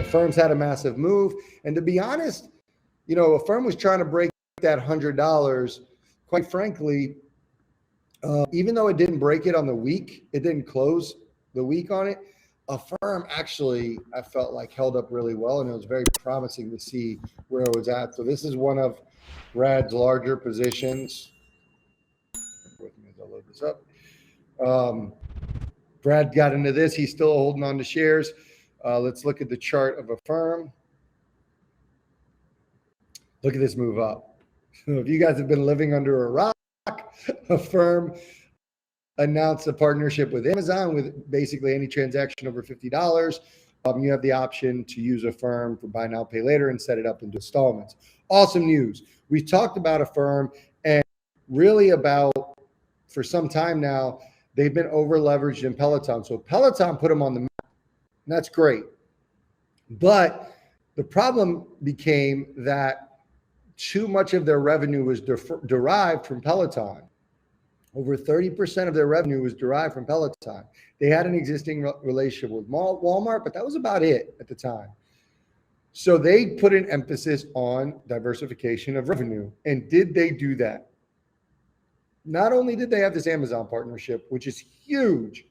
Affirm's had a massive move. And to be honest, Affirm was trying to break that $100. Quite frankly, even though it didn't break it on the week, it didn't close the week on it. Affirm actually, I felt like held up really well, and it was very promising to see where it was at. So this is one of Brad's larger positions. With me as I load this up. Brad got into this. He's still holding on to shares. Let's look at the chart of Affirm. Look at this move up. So if you guys have been living under a rock, Affirm announced a partnership with Amazon with basically any transaction over $50. You have the option to use Affirm for buy now, pay later and set it up into installments. Awesome news. We talked about Affirm and really about, for some time now, they've been over leveraged in Peloton. So Peloton put them on the map, and that's great. But the problem became that too much of their revenue was derived from Peloton. Over 30% of their revenue was derived from Peloton. They had an existing relationship with Walmart, but that was about it at the time. So they put an emphasis on diversification of revenue. And did they do that? Not only did they have this Amazon partnership, which is huge,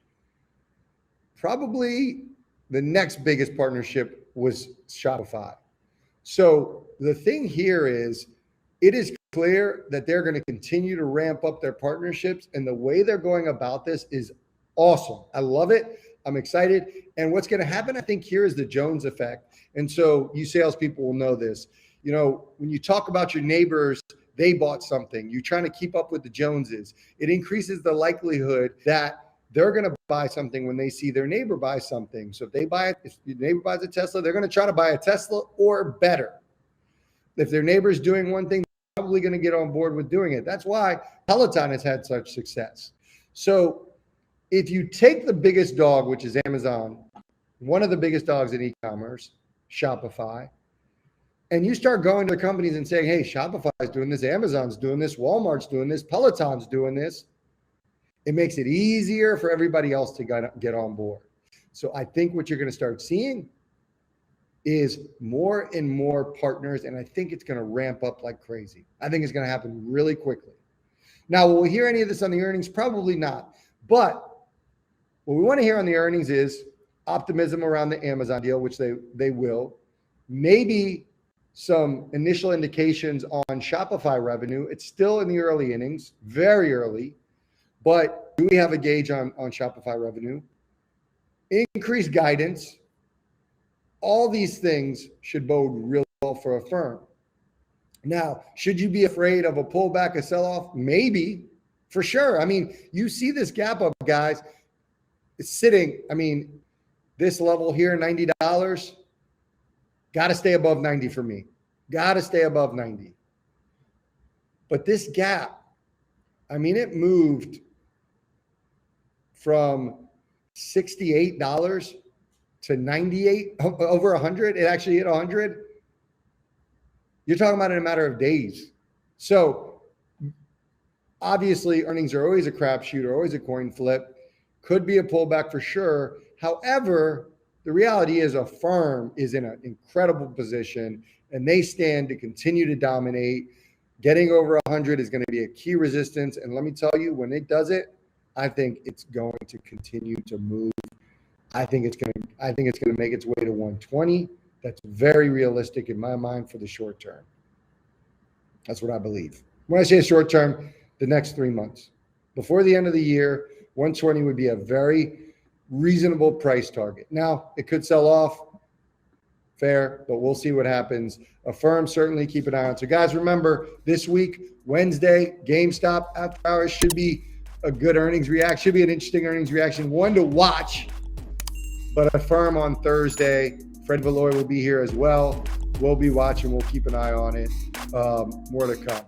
probably the next biggest partnership was Shopify. So the thing here is, it is clear that they're going to continue to ramp up their partnerships, and the way they're going about this is awesome. I love it. I'm excited. And what's going to happen, I think, here is the Jones effect. And so you salespeople will know this. When you talk about your neighbors, they bought something, you're trying to keep up with the Joneses. It increases the likelihood that they're going to buy something when they see their neighbor buy something. So if your neighbor buys a Tesla, they're going to try to buy a Tesla or better. If their neighbor's doing one thing, they're probably going to get on board with doing it. That's why Peloton has had such success. So if you take the biggest dog, which is Amazon, one of the biggest dogs in e-commerce, Shopify, and you start going to the companies and saying, hey, Shopify's doing this, Amazon's doing this, Walmart's doing this, Peloton's doing this, it makes it easier for everybody else to get on board. So I think what you're going to start seeing is more and more partners, and I think it's going to ramp up like crazy. I think it's going to happen really quickly. Now, will we hear any of this on the earnings? Probably not. But what we want to hear on the earnings is optimism around the Amazon deal, which they will. Maybe some initial indications on Shopify revenue. It's still in the early innings, very early. But do we have a gauge on Shopify revenue? Increased guidance. All these things should bode real well for Affirm. Now, should you be afraid of a pullback, a sell-off? Maybe, for sure. I mean, you see this gap up, guys. It's sitting, this level here, $90. Got to stay above 90 for me. Got to stay above 90. But this gap, it moved from $68 to 98, over 100. It actually hit 100. You're talking about in a matter of days. So obviously earnings are always a crapshoot or always a coin flip. Could be a pullback for sure. However, the reality is Affirm is in an incredible position and they stand to continue to dominate. Getting over 100 is going to be a key resistance. And let me tell you, when it does it, I think it's going to continue to move. I think it's going to make its way to 120. That's very realistic in my mind for the short term. That's what I believe. When I say short term, the next 3 months. Before the end of the year, 120 would be a very reasonable price target. Now, it could sell off. Fair, but we'll see what happens. Affirm, certainly keep an eye on. So guys, remember this week, Wednesday, GameStop after hours should be a good earnings reaction. Should be an interesting earnings reaction, one to watch. But Affirm on Thursday. Fred Valoy will be here as well. We'll be watching. We'll keep an eye on it. More to come.